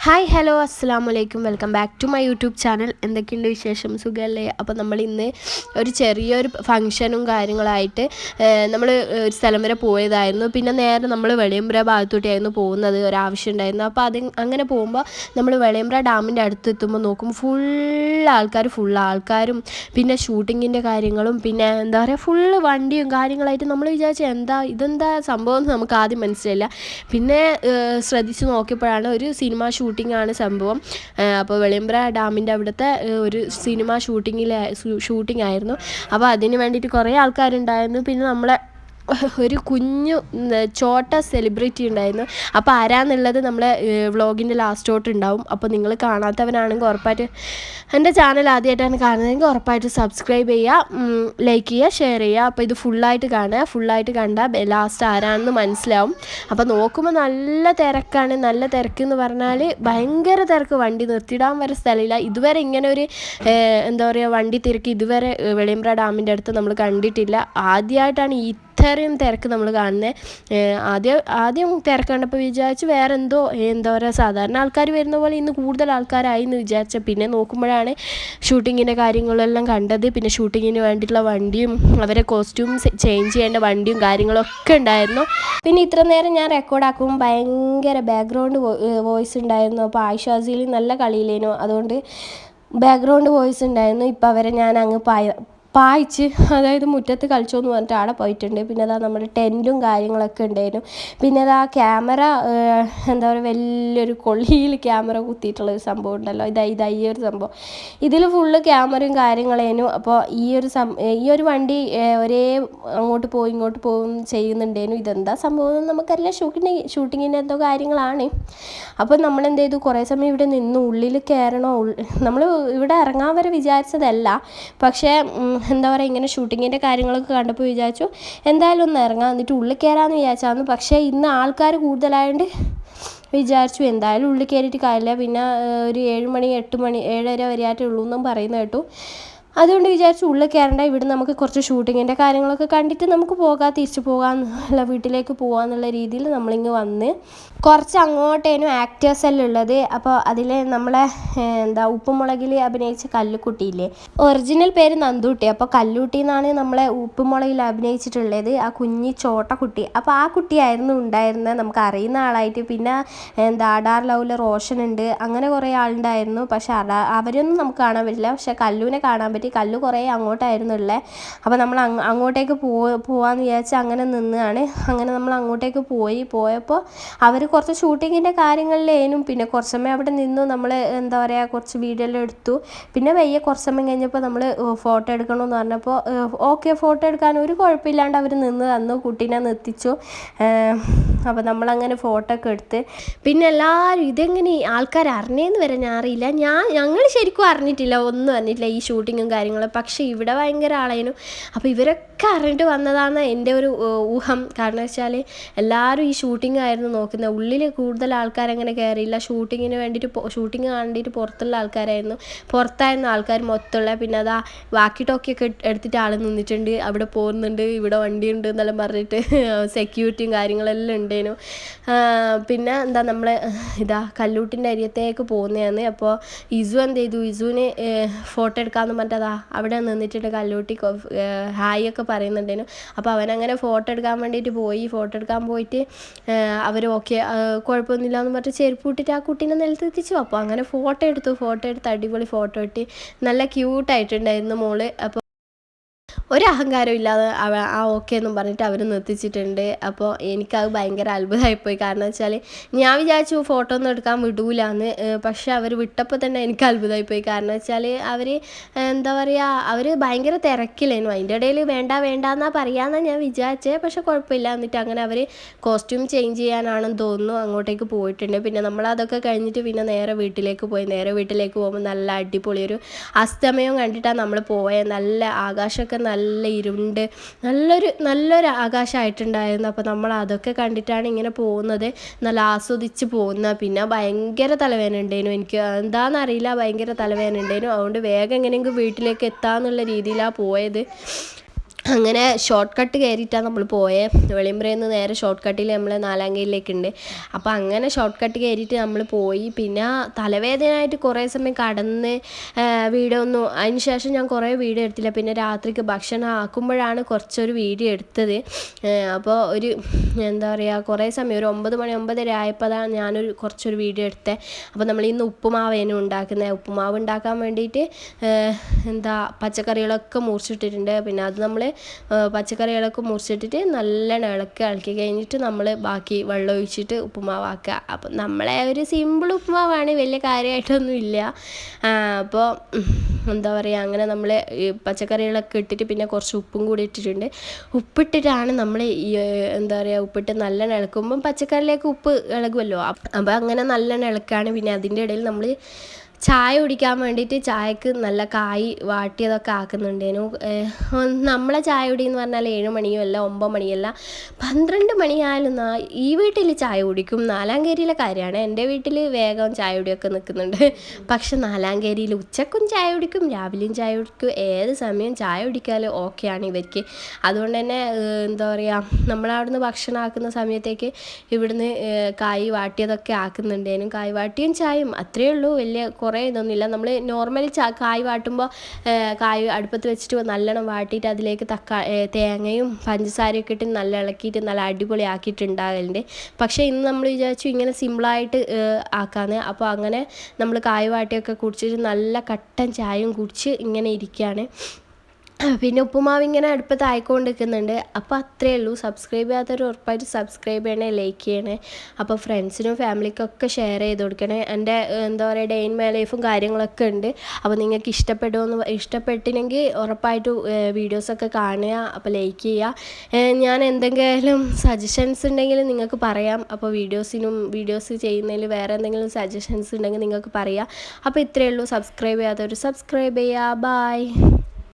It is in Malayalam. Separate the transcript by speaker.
Speaker 1: ഹായ് ഹലോ അസ്സലാമു അലൈക്കും welcome back to my youtube channel. എന്തൊക്കെയുണ്ട് വിശേഷം? സുഖമല്ലേ? അപ്പോൾ നമ്മൾ ഇന്ന് ഒരു ചെറിയൊരു ഫംഗ്ഷനും കാര്യങ്ങളായിട്ട് നമ്മൾ ഒരു സ്ഥലം വരെ പോയതായിരുന്നു. പിന്നെ നേരെ നമ്മൾ വെളിയമ്പ്ര ഭാഗത്തോട്ടായിരുന്നു പോകുന്നത്, ഒരാവശ്യം ഉണ്ടായിരുന്നു. അപ്പോൾ അങ്ങനെ പോകുമ്പോൾ നമ്മൾ വെളിയമ്പ്ര ഡാമിൻ്റെ അടുത്ത് എത്തുമ്പോൾ നോക്കും ഫുൾ ആൾക്കാരും പിന്നെ ഷൂട്ടിങ്ങിൻ്റെ കാര്യങ്ങളും പിന്നെ എന്താ പറയുക ഫുള്ള് വണ്ടിയും കാര്യങ്ങളായിട്ട് നമ്മൾ വിചാരിച്ചു ഇതെന്താ സംഭവം എന്ന് നമുക്ക് ആദ്യം മനസ്സിലായില്ല. പിന്നെ ശ്രദ്ധിച്ച് നോക്കിയപ്പോഴാണ് ഒരു സിനിമ ഷൂട്ടിംഗ് ആണ് സംഭവം. അപ്പോൾ വെളിയമ്പ്ര ഡാമിൻ്റെ അവിടുത്തെ ഒരു സിനിമ ഷൂട്ടിംഗ് ആയിരുന്നു. അപ്പോൾ അതിന് വേണ്ടിയിട്ട് കുറേ ആൾക്കാരുണ്ടായിരുന്നു. പിന്നെ നമ്മളെ ഒരു കുഞ്ഞു ചോട്ട സെലിബ്രിറ്റി ഉണ്ടായിരുന്നു. അപ്പോൾ ആരാന്നുള്ളത് നമ്മളെ വ്ളോഗിൻ്റെ ലാസ്റ്റോട്ട് ഉണ്ടാവും. അപ്പോൾ നിങ്ങൾ കാണാത്തവരാണെങ്കിൽ ഉറപ്പായിട്ട് എൻ്റെ ചാനൽ ആദ്യമായിട്ടാണ് കാണുന്നതെങ്കിൽ ഉറപ്പായിട്ട് സബ്സ്ക്രൈബ് ചെയ്യുക, ലൈക്ക് ചെയ്യുക, ഷെയർ ചെയ്യുക. അപ്പോൾ ഇത് ഫുള്ളായിട്ട് കണ്ടാൽ ലാസ്റ്റ് ആരാണെന്ന് മനസ്സിലാവും. അപ്പോൾ നോക്കുമ്പോൾ നല്ല തിരക്കാണ്. നല്ല തിരക്ക് എന്ന് പറഞ്ഞാൽ ഭയങ്കര തിരക്ക്, വണ്ടി നിർത്തിയിടാൻ വരെ സ്ഥലമില്ല. ഇതുവരെ ഇങ്ങനെ ഒരു എന്താ പറയുക വണ്ടി തിരക്ക് ഇതുവരെ വെളിയമ്പ്ര ഡാമിൻ്റെ അടുത്ത് നമ്മൾ കണ്ടിട്ടില്ല. ആദ്യമായിട്ടാണ് ഇത്രയും തിരക്ക് നമ്മൾ കാണുന്നത്. ആദ്യം തിരക്ക് കണ്ടപ്പോൾ വിചാരിച്ച് വേറെ എന്താ പറയുക സാധാരണ ആൾക്കാർ വരുന്ന പോലെ ഇന്ന് കൂടുതൽ ആൾക്കാരായി എന്ന് വിചാരിച്ച. പിന്നെ നോക്കുമ്പോഴാണ് ഷൂട്ടിങ്ങിൻ്റെ കാര്യങ്ങളെല്ലാം കണ്ടത്. പിന്നെ ഷൂട്ടിങ്ങിന് വേണ്ടിയിട്ടുള്ള വണ്ടിയും അവരെ കോസ്റ്റ്യൂം ചേഞ്ച് ചെയ്യേണ്ട വണ്ടിയും കാര്യങ്ങളൊക്കെ ഉണ്ടായിരുന്നു. പിന്നെ ഇത്ര നേരം ഞാൻ റെക്കോർഡാക്കുമ്പോൾ ഭയങ്കര ബാക്ക്ഗ്രൗണ്ട് വോയിസ് ഉണ്ടായിരുന്നു. അപ്പോൾ ആയിഷാസിൽ നല്ല കളിയില്ലേനു, അതുകൊണ്ട് ബാക്ക്ഗ്രൗണ്ട് വോയിസ് ഉണ്ടായിരുന്നു. ഇപ്പോൾ അവരെ ഞാൻ അങ്ങ് പായിച്ച് അതായത് മുറ്റത്ത് കളിച്ചോന്ന് പറഞ്ഞിട്ട് അവിടെ പോയിട്ടുണ്ട്. പിന്നെ അതാ നമ്മുടെ ടെൻറ്റും കാര്യങ്ങളൊക്കെ ഉണ്ടായിരുന്നു. പിന്നെ അതാ ക്യാമറ എന്താ പറയുക വലിയൊരു കൊള്ളിയിൽ ക്യാമറ കുത്തിയിട്ടുള്ളൊരു സംഭവം ഉണ്ടല്ലോ, ഈ ഒരു സംഭവം ഇതിൽ ഫുള്ള് ക്യാമറയും കാര്യങ്ങളേനു. അപ്പോൾ ഈ ഒരു വണ്ടി ഒരേ അങ്ങോട്ട് പോയി ഇങ്ങോട്ട് പോകും ചെയ്യുന്നുണ്ടേനു. ഇതെന്താ സംഭവം നമുക്കറിയില്ല. ഷൂട്ടിങ്ങിൻ്റെ എന്തോ കാര്യങ്ങളാണ്. അപ്പോൾ നമ്മളെന്ത് ചെയ്തു, കുറേ സമയം ഇവിടെ നിന്ന് ഉള്ളിൽ കയറണോ, നമ്മൾ ഇവിടെ ഇറങ്ങാൻ വരെ വിചാരിച്ചതല്ല. പക്ഷേ എന്താ പറയുക ഇങ്ങനെ ഷൂട്ടിങ്ങിൻ്റെ കാര്യങ്ങളൊക്കെ കണ്ടപ്പോൾ വിചാരിച്ചു എന്തായാലും ഒന്ന് ഇറങ്ങാം, എന്നിട്ട് ഉള്ളിൽ കയറാമെന്ന് വിചാരിച്ചായിരുന്നു. പക്ഷേ ഇന്ന് ആൾക്കാർ കൂടുതലായതുകൊണ്ട് വിചാരിച്ചു എന്തായാലും ഉള്ളിൽ കയറിയിട്ട് കാര്യമില്ല. പിന്നെ ഒരു 7 മണി 8 മണി 7:30 വരെയായിട്ടേ ഉള്ളൂ എന്നും പറയുന്നത് കേട്ടു. അതുകൊണ്ട് വിചാരിച്ചു ഉള്ളിൽ കയറേണ്ട, ഇവിടെ നമുക്ക് കുറച്ച് ഷൂട്ടിങ്ങിൻ്റെ കാര്യങ്ങളൊക്കെ കണ്ടിട്ട് നമുക്ക് തിരിച്ചു പോകാമെന്നുള്ള വീട്ടിലേക്ക് പോകാമെന്നുള്ള രീതിയിൽ നമ്മളിങ്ങ് വന്ന് കുറച്ച് അങ്ങോട്ടേനും ആക്ടേഴ്സ് എല്ലാം ഉള്ളത്. അപ്പോൾ അതിൽ നമ്മളെ ഉപ്പുമുളകിൽ അഭിനയിച്ച കല്ലുക്കുട്ടിയില്ലേ, ഒറിജിനൽ പേര് നന്ദൂട്ടി. അപ്പോൾ കല്ലൂട്ടി എന്നാണ് നമ്മളെ ഉപ്പുമുളകിൽ അഭിനയിച്ചിട്ടുള്ളത്, ആ കുഞ്ഞി ചോട്ട കുട്ടി. അപ്പോൾ ആ കുട്ടിയായിരുന്നു ഉണ്ടായിരുന്നത്, നമുക്ക് അറിയുന്ന ആളായിട്ട്. പിന്നെ അഡാർ ലൗല റോഷൻ ഉണ്ട്, അങ്ങനെ കുറേ ആളുണ്ടായിരുന്നു. പക്ഷെ അവരൊന്നും നമുക്ക് കാണാൻ പറ്റില്ല. പക്ഷെ കല്ലുവിനെ കാണാൻ പറ്റി. കല്ലു കുറേ അങ്ങോട്ടായിരുന്നു ഉള്ളത്. അപ്പോൾ നമ്മൾ അങ്ങോട്ടേക്ക് പോവാന്ന് വിചാരിച്ച് അങ്ങനെ നിന്നാണ്. അങ്ങനെ നമ്മൾ അങ്ങോട്ടേക്ക് പോയപ്പോൾ അവർ കുറച്ച് ഷൂട്ടിങ്ങിൻ്റെ കാര്യങ്ങളിലേനും. പിന്നെ കുറച്ച് സമയം അവിടെ നിന്നു. നമ്മൾ എന്താ പറയുക കുറച്ച് വീഡിയോ എല്ലാം എടുത്തു. പിന്നെ കുറച്ച് സമയം കഴിഞ്ഞപ്പോൾ നമ്മൾ ഫോട്ടോ എടുക്കണമെന്ന് പറഞ്ഞപ്പോൾ ഓക്കെ ഫോട്ടോ എടുക്കാൻ ഒരു കുഴപ്പമില്ലാണ്ട് അവർ നിന്ന് തന്നു, കുട്ടീനെ നിർത്തിച്ചു. അപ്പോൾ നമ്മളങ്ങനെ ഫോട്ടോ ഒക്കെ എടുത്ത് പിന്നെ എല്ലാവരും ഇതെങ്ങനെ ആൾക്കാർ അറിഞ്ഞതെന്ന് വരെ ഞാൻ അറിയില്ല. ഞങ്ങൾ ശരിക്കും അറിഞ്ഞിട്ടില്ല, ഒന്നും അറിഞ്ഞിട്ടില്ല ഈ ഷൂട്ടിങ്ങും കാര്യങ്ങളും. പക്ഷേ ഇവിടെ ഭയങ്കര ആളേനു. അപ്പോൾ ഇവരൊക്കെ അറിഞ്ഞിട്ട് വന്നതാണ് എൻ്റെ ഒരു ഊഹം. കാരണം വെച്ചാൽ എല്ലാവരും ഈ ഷൂട്ടിംഗ് ആയിരുന്നു നോക്കുന്നത്. ഉള്ളിൽ കൂടുതൽ ആൾക്കാരങ്ങനെ കയറിയില്ല. ഷൂട്ടിങ്ങിന് വേണ്ടിയിട്ട് ഷൂട്ടിങ് കണ്ടിട്ട് പുറത്തുള്ള പുറത്തായിരുന്ന ആൾക്കാർ മൊത്തമുള്ള. പിന്നെ അതാ വാക്കി ടോക്കിയൊക്കെ എടുത്തിട്ട് ആൾ നിന്നിട്ടുണ്ട്, അവിടെ പോകുന്നുണ്ട്, ഇവിടെ വണ്ടിയുണ്ട് എന്നെല്ലാം പറഞ്ഞിട്ട് സെക്യൂരിറ്റിയും കാര്യങ്ങളെല്ലാം ഉണ്ടേനു. പിന്നെ നമ്മൾ കല്ലൂട്ടിൻ്റെ അരിയത്തേക്ക് പോകുന്നതാണ്. അപ്പോൾ ഇസു എന്ത് ചെയ്തു, ഇസുവിന് ഫോട്ടോ എടുക്കാമെന്ന് പറഞ്ഞിട്ട് അവിടെ നിന്നിട്ടുണ്ട്. കല്ലൂട്ടി ഹായ് ഒക്കെ പറയുന്നുണ്ടേനു. അപ്പോൾ അവനങ്ങനെ ഫോട്ടോ എടുക്കാൻ വേണ്ടിയിട്ട് ഫോട്ടോ എടുക്കാൻ പോയിട്ട് അവർ ഓക്കെ കുഴപ്പമൊന്നുമില്ല എന്ന് പറഞ്ഞിട്ട് ചെരുപ്പ് ഇട്ടിട്ട് ആ കുട്ടീനെ നിലത്തെത്തിച്ചു. അപ്പോൾ അങ്ങനെ ഫോട്ടോ എടുത്ത് അടിപൊളി ഫോട്ടോ ഇട്ട് നല്ല ക്യൂട്ടായിട്ടുണ്ടായിരുന്നു മോള്. അപ്പോൾ ഒരു അഹങ്കാരം ഇല്ലാതെ ആ ഓക്കെ എന്നും പറഞ്ഞിട്ട് അവർ നിർത്തിച്ചിട്ടുണ്ട്. അപ്പോൾ എനിക്കത് ഭയങ്കര അത്ഭുതമായിപ്പോയി. കാരണം വെച്ചാൽ ഞാൻ വിചാരിച്ചു ഫോട്ടോ ഒന്നും എടുക്കാൻ വിടൂലെന്ന്, പക്ഷെ അവർ വിട്ടപ്പോൾ തന്നെ എനിക്ക് അത്ഭുതമായിപ്പോയി. കാരണം വെച്ചാൽ അവർ എന്താ പറയുക അവർ ഭയങ്കര തിരക്കില്ലേനു. അതിൻ്റെ ഇടയിൽ വേണ്ടെന്നാ പറയാമെന്നാണ് ഞാൻ വിചാരിച്ചത്. പക്ഷെ കുഴപ്പമില്ല. എന്നിട്ട് അങ്ങനെ അവർ കോസ്റ്റ്യൂം ചേഞ്ച് ചെയ്യാനാണെന്ന് തോന്നുന്നു അങ്ങോട്ടേക്ക് പോയിട്ടുണ്ട്. പിന്നെ നമ്മളതൊക്കെ കഴിഞ്ഞിട്ട് പിന്നെ നേരെ വീട്ടിലേക്ക് പോകുമ്പോൾ നല്ല അടിപൊളി ഒരു അസ്തമയം കണ്ടിട്ടാണ് നമ്മൾ പോയത്. നല്ല ആകാശമൊക്കെ നല്ല ഇരുണ്ട് നല്ലൊരു ആകാശമായിട്ടുണ്ടായിരുന്നു. അപ്പോൾ നമ്മൾ അതൊക്കെ കണ്ടിട്ടാണ് ഇങ്ങനെ പോകുന്നത്, നല്ല ആസ്വദിച്ച് പോകുന്നത്. പിന്നെ ഭയങ്കര തലവേദന ഉണ്ടായിരുന്നു എനിക്ക്, എന്താണെന്നറിയില്ല, ഭയങ്കര തലവേദന ഉണ്ടായിരുന്നു. അതുകൊണ്ട് വേഗം എങ്ങനെയെങ്കിലും വീട്ടിലേക്ക് എത്താമെന്നുള്ള രീതിയിലാണ് പോയത്. അങ്ങനെ ഷോർട്ട് കട്ട് കയറിയിട്ടാണ് നമ്മൾ പോയത്. വെളിയമ്പ്രയിൽ നിന്ന് നേരെ ഷോർട്ട് കട്ടിൽ നമ്മൾ നാലാങ്കയിലേക്കുണ്ട്. അപ്പോൾ അങ്ങനെ ഷോർട്ട് കട്ട് കയറിയിട്ട് നമ്മൾ പോയി. പിന്നെ തലവേദനയായിട്ട് കുറേ സമയം കടന്ന് വീഡിയോ ഒന്നും, അതിന് ശേഷം ഞാൻ കുറേ വീഡിയോ എടുത്തില്ല. പിന്നെ രാത്രിക്ക് ഭക്ഷണം ആക്കുമ്പോഴാണ് കുറച്ചൊരു വീഡിയോ എടുത്തത്. അപ്പോൾ ഒരു എന്താ പറയുക, കുറേ സമയം ഒരു 9 മണി 9:30 ആയപ്പോൾ അതാണ് ഞാനൊരു കുറച്ചൊരു വീഡിയോ എടുത്തത്. അപ്പോൾ നമ്മൾ ഇന്ന് ഉപ്പുമാവേനും ഉണ്ടാക്കുന്നത്. ഉപ്പുമാവ് ഉണ്ടാക്കാൻ വേണ്ടിയിട്ട് പച്ചക്കറികളൊക്കെ മുറിച്ചിട്ടിട്ടുണ്ട്. പിന്നെ അത് നമ്മൾ പച്ചക്കറികളൊക്കെ മുറിച്ചിട്ടിട്ട് നല്ലോണം ഇളക്കി കഴിഞ്ഞിട്ട് നമ്മൾ ബാക്കി വെള്ളം ഒഴിച്ചിട്ട് ഉപ്പുമാവാക്കുക. അപ്പം നമ്മളെ ഒരു സിമ്പിൾ ഉപ്പുമാവാണ്, വലിയ കാര്യമായിട്ടൊന്നും ഇല്ല. അപ്പോൾ എന്താ പറയുക, അങ്ങനെ നമ്മൾ ഈ പച്ചക്കറികളൊക്കെ ഇട്ടിട്ട് പിന്നെ കുറച്ച് ഉപ്പും കൂടി ഇട്ടിട്ടുണ്ട്. ഉപ്പിട്ടിട്ടാണ് നമ്മൾ എന്താ പറയുക, ഉപ്പിട്ട് നല്ലോണം ഇളക്കുമ്പം പച്ചക്കറിയിലേക്ക് ഉപ്പ് ഇളകുമല്ലോ. അപ്പോൾ അങ്ങനെ നല്ലോണം ഇളക്കുകയാണ്. പിന്നെ അതിൻ്റെ ഇടയിൽ നമ്മൾ ചായ കുടിക്കാൻ വേണ്ടിയിട്ട് ചായക്ക് നല്ല കായ് വാട്ടിയതൊക്കെ ആക്കുന്നുണ്ടേനു. നമ്മളെ ചായ കുടി എന്ന് പറഞ്ഞാൽ 7 മണിയോ അല്ല 9 മണിയല്ല 12 മണിയായാലും ഈ വീട്ടിൽ ചായ കുടിക്കും. നാലാങ്കേരിയിലെ കാര്യമാണ്. എൻ്റെ വീട്ടിൽ വേഗം ചായ കുടിയൊക്കെ നിൽക്കുന്നുണ്ട്. പക്ഷെ നാലാങ്കേരിയിൽ ഉച്ചക്കും ചായ കുടിക്കും, രാവിലെയും ചായ കുടിക്കും, ഏത് സമയം ചായ കുടിക്കാലും ഓക്കെയാണ് ഇവർക്ക്. അതുകൊണ്ട് തന്നെ എന്താ പറയുക, നമ്മളവിടുന്ന് ഭക്ഷണം ആക്കുന്ന സമയത്തേക്ക് ഇവിടുന്ന് കായ് വാട്ടിയതൊക്കെ ആക്കുന്നുണ്ടേനും. കായ് വാട്ടിയും ചായയും അത്രയേ ഉള്ളൂ, വലിയ കുറേ ഇതൊന്നുമില്ല. നമ്മൾ നോർമലി കായ് വാട്ടുമ്പോൾ കായ് അടുപ്പത്ത് വെച്ചിട്ട് നല്ലോണം വാട്ടിയിട്ട് അതിലേക്ക് തേങ്ങയും പഞ്ചസാരയൊക്കെ ഇട്ട് നല്ല ഇളക്കിയിട്ട് നല്ല അടിപൊളി ആക്കിയിട്ടുണ്ടാകലുണ്ട്. പക്ഷേ ഇന്ന് നമ്മൾ വിചാരിച്ചു ഇങ്ങനെ സിമ്പിളായിട്ട് ആക്കാമെന്ന്. അപ്പോൾ അങ്ങനെ നമ്മൾ കായ് വാട്ടിയൊക്കെ കുടിച്ചിട്ട് നല്ല കട്ടൻ ചായയും കുടിച്ച് ഇങ്ങനെ ഇരിക്കുകയാണ്. പിന്നെ ഉപ്പുമാവ് ഇങ്ങനെ അടുപ്പത്ത് ആയിക്കൊണ്ടിരിക്കുന്നുണ്ട്. അപ്പോൾ അത്രയേ ഉള്ളൂ. സബ്സ്ക്രൈബ് ചെയ്യാത്തവർ ഉറപ്പായിട്ട് സബ്സ്ക്രൈബ് ചെയ്യണേ, ലൈക്ക് ചെയ്യണേ. അപ്പോൾ ഫ്രണ്ട്സിനും ഫാമിലിക്കൊക്കെ ഷെയർ ചെയ്ത് കൊടുക്കണേ. എൻ്റെ എന്താ പറയുക, ഡേ ഇൻ മൈ ലൈഫും കാര്യങ്ങളൊക്കെ ഉണ്ട്. അപ്പോൾ നിങ്ങൾക്ക് ഇഷ്ടപ്പെട്ടില്ലെങ്കിൽ ഉറപ്പായിട്ട് വീഡിയോസൊക്കെ കാണുക, അപ്പോൾ ലൈക്ക് ചെയ്യുക. ഞാൻ എന്തെങ്കിലും സജഷൻസ് ഉണ്ടെങ്കിൽ നിങ്ങൾക്ക് പറയാം. അപ്പോൾ വീഡിയോസ് ചെയ്യുന്നതിൽ വേറെ എന്തെങ്കിലും സജഷൻസ് ഉണ്ടെങ്കിൽ നിങ്ങൾക്ക് പറയാം. അപ്പോൾ ഇത്രയേ ഉള്ളൂ. സബ്സ്ക്രൈബ് ചെയ്യാത്തവർ സബ്സ്ക്രൈബ് ചെയ്യുക. ബൈ.